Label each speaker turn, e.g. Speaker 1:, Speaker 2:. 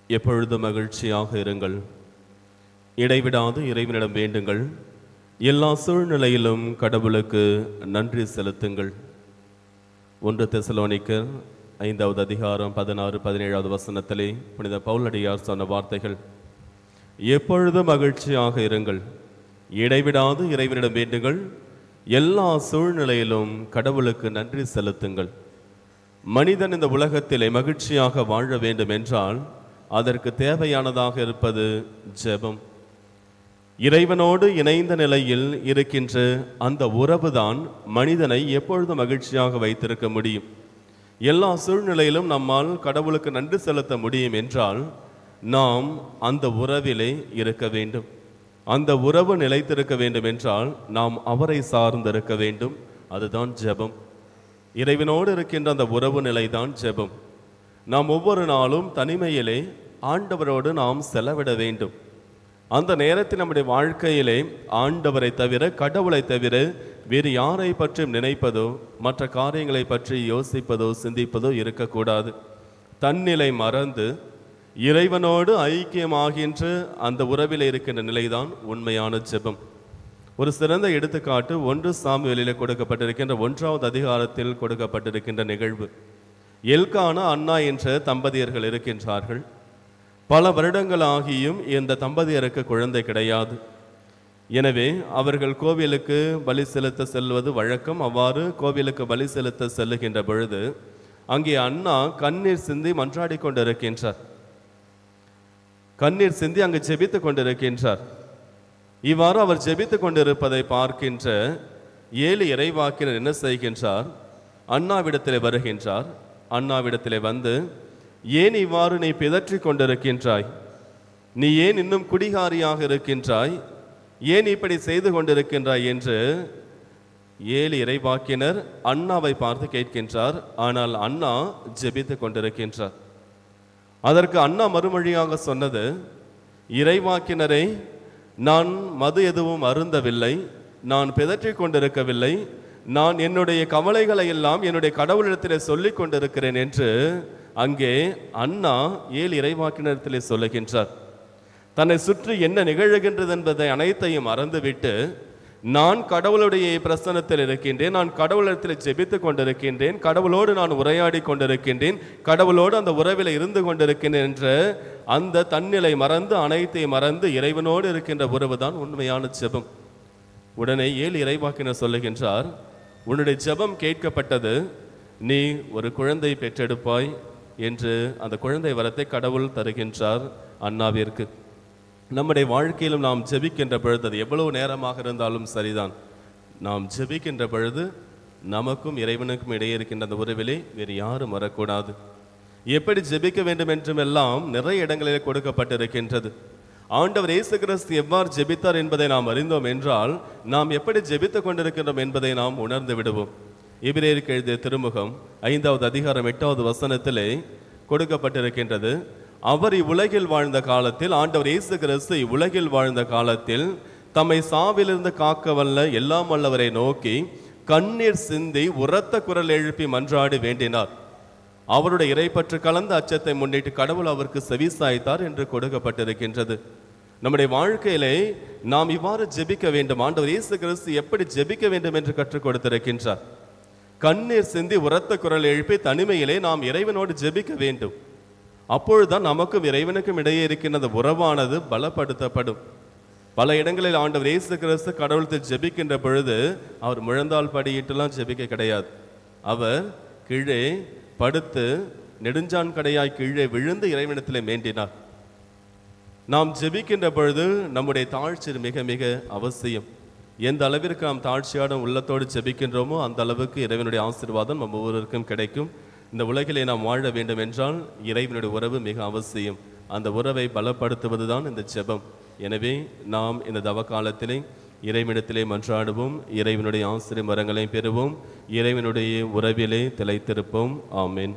Speaker 1: எப்பொழுதும் மகிழ்ச்சியாக இருங்கள். இடைவிடாது இறைவனிடம் வேண்டுங்கள். எல்லா சூழ்நிலையிலும் கடவுளுக்கு நன்றி செலுத்துங்கள். 1 தெசலோனிக்கர் 5வது அதிகாரம் 16-17வது வசனத்திலே புனித பவுலடியார் சொன்ன வார்த்தைகள்: எப்பொழுதும் மகிழ்ச்சியாக இருங்கள், இடைவிடாது இறைவனிடம் வேண்டுங்கள், எல்லா சூழ்நிலையிலும் கடவுளுக்கு நன்றி செலுத்துங்கள். மனிதன் இந்த உலகத்திலே மகிழ்ச்சியாக வாழ வேண்டும் என்றால் அதற்கு தேவையானதாக இருப்பது ஜெபம். இறைவனோடு இணைந்த நிலையில் இருக்கின்ற அந்த உறவுதான் மனிதனை எப்பொழுதும் மகிழ்ச்சியாக வைத்திருக்க முடியும். எல்லா சூழ்நிலையிலும் நம்மால் கடவுளுக்கு நன்றி செலுத்த முடியும் என்றால் நாம் அந்த உறவிலே இருக்க வேண்டும். அந்த உறவு நிலைத்திருக்க வேண்டும் என்றால் நாம் அவரை சார்ந்திருக்க வேண்டும். அதுதான் ஜெபம். இறைவனோடு இருக்கின்ற அந்த உறவு நிலைதான் ஜெபம். நாம் ஒவ்வொரு நாளும் தனிமையிலே ஆண்டவரோடு நாம் செலவிட வேண்டும். அந்த நேரத்தில் நம்முடைய வாழ்க்கையிலே ஆண்டவரை தவிர, கடவுளை தவிர வேறு யாரை பற்றி நினைப்பதோ மற்ற காரியங்களை பற்றி யோசிப்பதோ சிந்திப்பதோ இருக்கக்கூடாது. தன்னிலை மறந்து இறைவனோடு ஐக்கியமாகின்ற அந்த உறவில் இருக்கின்ற நிலைதான் உண்மையான ஜெபம். ஒரு சிறந்த எடுத்துக்காட்டு 1 சாமுவேலில் கொடுக்கப்பட்டிருக்கின்ற 1வது அதிகாரத்தில் கொடுக்கப்பட்டிருக்கின்ற நிகழ்வு. எல்கானா, அன்னா என்ற தம்பதியர்கள் இருக்கின்றார்கள். பல வருடங்களாகியும் இந்த தம்பதியருக்கு குழந்தை கிடையாது. எனவே அவர்கள் கோவிலுக்கு பலி செலுத்த செல்வது வழக்கம். அவ்வாறு கோவிலுக்கு பலி செலுத்த செல்லுகின்ற பொழுது அங்கே அன்னா கண்ணீர் சிந்தி மன்றாடி கொண்டிருக்கின்றார். கண்ணீர் சிந்தி அங்கு ஜெபித்து கொண்டிருக்கின்றார். இவ்வாறு அவர் ஜெபித்து கொண்டிருப்பதை பார்க்கின்ற ஏலி இறைவாக்கினர் என்ன செய்கின்றார்? அண்ணாவிடத்திலே வருகின்றார். அண்ணாவிடத்திலே வந்து, ஏன் இவ்வாறு நீ பிதற்றி கொண்டிருக்கின்றாய்? நீ ஏன் இன்னும் குடிகாரியாக இருக்கின்றாய்? ஏன் இப்படி செய்து கொண்டிருக்கின்றாய் என்று ஏலி இறைவாக்கினர் அண்ணாவை பார்த்து கேட்கின்றார். ஆனால் அண்ணா ஜெபித்து கொண்டிருக்கின்றார். அதற்கு அண்ணா மறுமொழியாக சொன்னது: இறைவாக்கினரை, நான் மது எதுவும் அருந்தவில்லை, நான் பிதற்றிக் கொண்டிருக்கவில்லை, நான் என்னுடைய கவலைகளை எல்லாம் என்னுடைய கடவுளிடத்திலே சொல்லிக் கொண்டிருக்கிறேன் என்று அங்கே அண்ணா ஏலி இறைவாக்கினரிடத்திலே சொல்லுகின்றார். தன்னை சுற்றி என்ன நிகழ்கின்றது என்பதை அனைத்தையும் மறந்துவிட்டு, நான் கடவுளுடைய பிரசன்னத்தில் இருக்கின்றேன், நான் கடவுளிடத்தில் ஜெபித்து கொண்டிருக்கின்றேன், கடவுளோடு நான் உரையாடி கொண்டிருக்கின்றேன், கடவுளோடு அந்த உறவில் இருந்து கொண்டிருக்கின்றேன் என்ற அந்த தன்னிலை மறந்து, அனைத்தையும் மறந்து இறைவனோடு இருக்கின்ற உறவுதான் உண்மையான ஜெபம். உடனே ஏலி இறைவாக்கினர் சொல்லுகின்றார்: உன்னுடைய ஜெபம் கேட்கப்பட்டது, நீ ஒரு குழந்தை பெற்றெடுப்பாய் என்று அந்த குழந்தை வரத்தை கடவுள் தருகின்றார் அண்ணாவிற்கு. நம்முடைய வாழ்க்கையிலும் நாம் ஜெபிக்கின்ற பொழுது, அது எவ்வளவு நேரமாக இருந்தாலும் சரிதான், நாம் ஜெபிக்கின்ற பொழுது நமக்கும் இறைவனுக்கும் இடையே இருக்கின்ற அந்த உறவிலே வேறு யாரும் வரக்கூடாது. எப்படி ஜெபிக்க வேண்டும் என்றும் எல்லாம் நிறைய இடங்களிலே கொடுக்கப்பட்டிருக்கின்றது. ஆண்டவர் இயேசு கிறிஸ்து எவ்வாறு ஜெபித்தார் என்பதை நாம் அறிந்தோம் என்றால் நாம் எப்படி ஜெபித்துக் கொண்டிருக்கின்றோம் என்பதை நாம் உணர்ந்து விடுவோம். எபிரேயருக்கு எழுதிய திருமுகம் 5வது அதிகாரம் 8வது வசனத்திலே கொடுக்கப்பட்டிருக்கின்றது: அவர் இவ்வுலகில் வாழ்ந்த காலத்தில், ஆண்டவர் இயேசு கிறிஸ்து இவ்வுலகில் வாழ்ந்த காலத்தில் தம்மை சாவிலிருந்து காக்க வல்ல எல்லாம் வல்லவரை நோக்கி கண்ணீர் சிந்தி உரத்த குரல் எழுப்பி மன்றாடி வேண்டினார். அவருடைய இறைப்பற்று கலந்த அச்சத்தை முன்னிட்டு கடவுள் அவருக்கு செவிசாய்த்தார் என்று கொடுக்கப்பட்டிருக்கின்றது. நம்முடைய வாழ்க்கையிலே நாம் இவ்வாறு ஜெபிக்க வேண்டும். ஆண்டவர் இயேசு கிறிஸ்து எப்படி ஜெபிக்க வேண்டும் என்று கற்றுக் கொடுத்திருக்கின்றார். கண்ணீர் சிந்தி உரத்த குரல் எழுப்பி தனிமையிலே நாம் இறைவனோடு ஜெபிக்க வேண்டும். அப்பொழுதுதான் நமக்கும் இறைவனுக்கும் இடையே இருக்கின்ற அந்த உறவானது பலப்படுத்தப்படும். பல இடங்களில் ஆண்டவர் இயேசு கிறிஸ்து கடவுளத்தில் ஜெபிக்கின்ற பொழுது அவர் முழந்தால் படியிட்டுலாம் ஜெபிக்க கிடையாது. அவர் கீழே படுத்து நெடுஞ்சான் கடையாய் கீழே விழுந்து இறைவனிடத்திலே வேண்டினார். நாம் ஜெபிக்கின்ற பொழுது நம்முடைய தாழ்ச்சி மிக மிக அவசியம். எந்த அளவிற்கு நாம் தாழ்ச்சியான உள்ளத்தோடு ஜெபிக்கின்றோமோ அந்த அளவுக்கு இறைவனுடைய ஆசீர்வாதம் நம்ம ஒவ்வொருவருக்கும் கிடைக்கும். இந்த உலகிலே நாம் வாழ வேண்டும் என்றால் இறைவனுடைய உறவு மிக அவசியம். அந்த உறவை பலப்படுத்துவதுதான் இந்த ஜெபம். எனவே நாம் இந்த தவ காலத்திலே இறைவனிடத்திலே மன்றாடுவோம், இறைவனுடைய ஆசீர்வாதங்களை பெறுவோம், இறைவனுடைய உறவிலே திளைத்திருப்போம். ஆமென்.